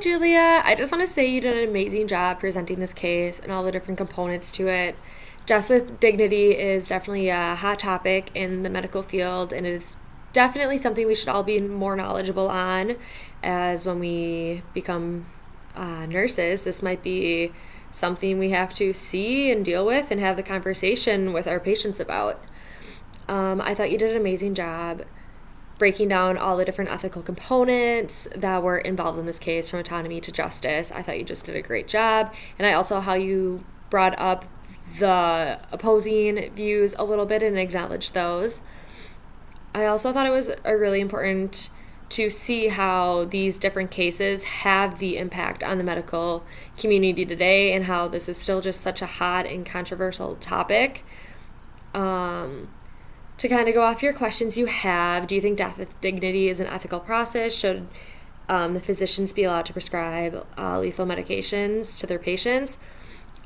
Julia. I just want to say you did an amazing job presenting this case and all the different components to it. Death with dignity is definitely a hot topic in the medical field, and it is definitely something we should all be more knowledgeable on. As when we become nurses, this might be something we have to see and deal with and have the conversation with our patients about. I thought you did an amazing job breaking down all the different ethical components that were involved in this case, from autonomy to justice. I thought you just did a great job. And I also how you brought up the opposing views a little bit and acknowledged those. I also thought it was a really important to see how these different cases have the impact on the medical community today and how this is still just such a hot and controversial topic. To kind of go off your questions you have, do you think death with dignity is an ethical process? Should the physicians be allowed to prescribe lethal medications to their patients?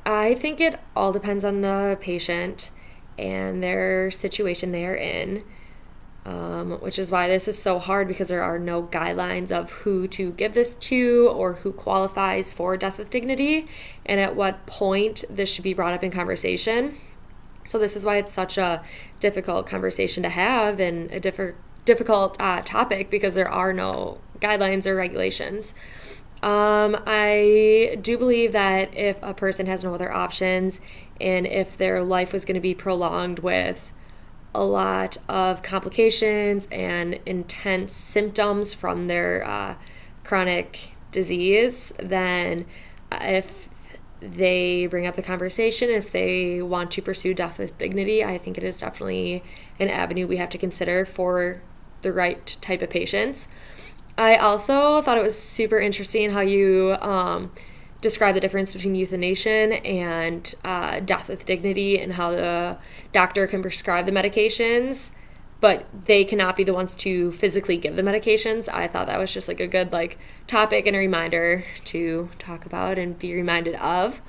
I think it all depends on the patient and their situation they are in, which is why this is so hard, because there are no guidelines of who to give this to or who qualifies for death with dignity and at what point this should be brought up in conversation. So this is why it's such a difficult conversation to have and a difficult topic, because there are no guidelines or regulations. I do believe that if a person has no other options and if their life was going to be prolonged with a lot of complications and intense symptoms from their chronic disease, then if they bring up the conversation, if they want to pursue death with dignity, I think it is definitely an avenue we have to consider for the right type of patients. I also thought it was super interesting how you describe the difference between euthanasia and death with dignity, and how the doctor can prescribe the medications, but they cannot be the ones to physically give the medications. I thought that was just like a good topic and a reminder to talk about and be reminded of.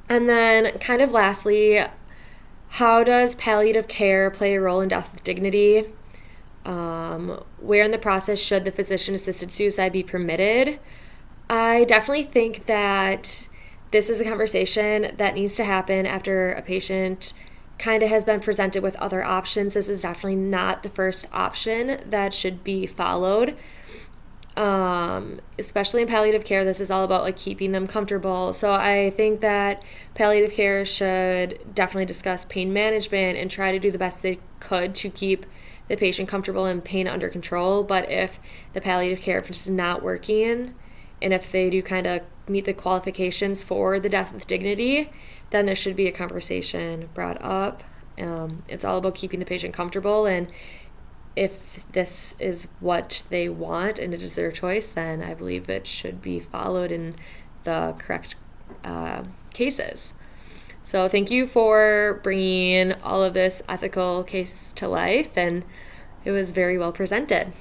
And then kind of lastly, how does palliative care play a role in death with dignity? Where in the process should the physician-assisted suicide be permitted? I definitely think that this is a conversation that needs to happen after a patient kind of has been presented with other options. This is definitely not the first option that should be followed. Especially in palliative care, this is all about keeping them comfortable. So I think that palliative care should definitely discuss pain management and try to do the best they could to keep the patient comfortable and pain under control. But if the palliative care is not working, and if they do kind of meet the qualifications for the death with dignity, then there should be a conversation brought up. It's all about keeping the patient comfortable, and if this is what they want and it is their choice, then I believe it should be followed in the correct cases. So thank you for bringing all of this ethical case to life, and it was very well presented.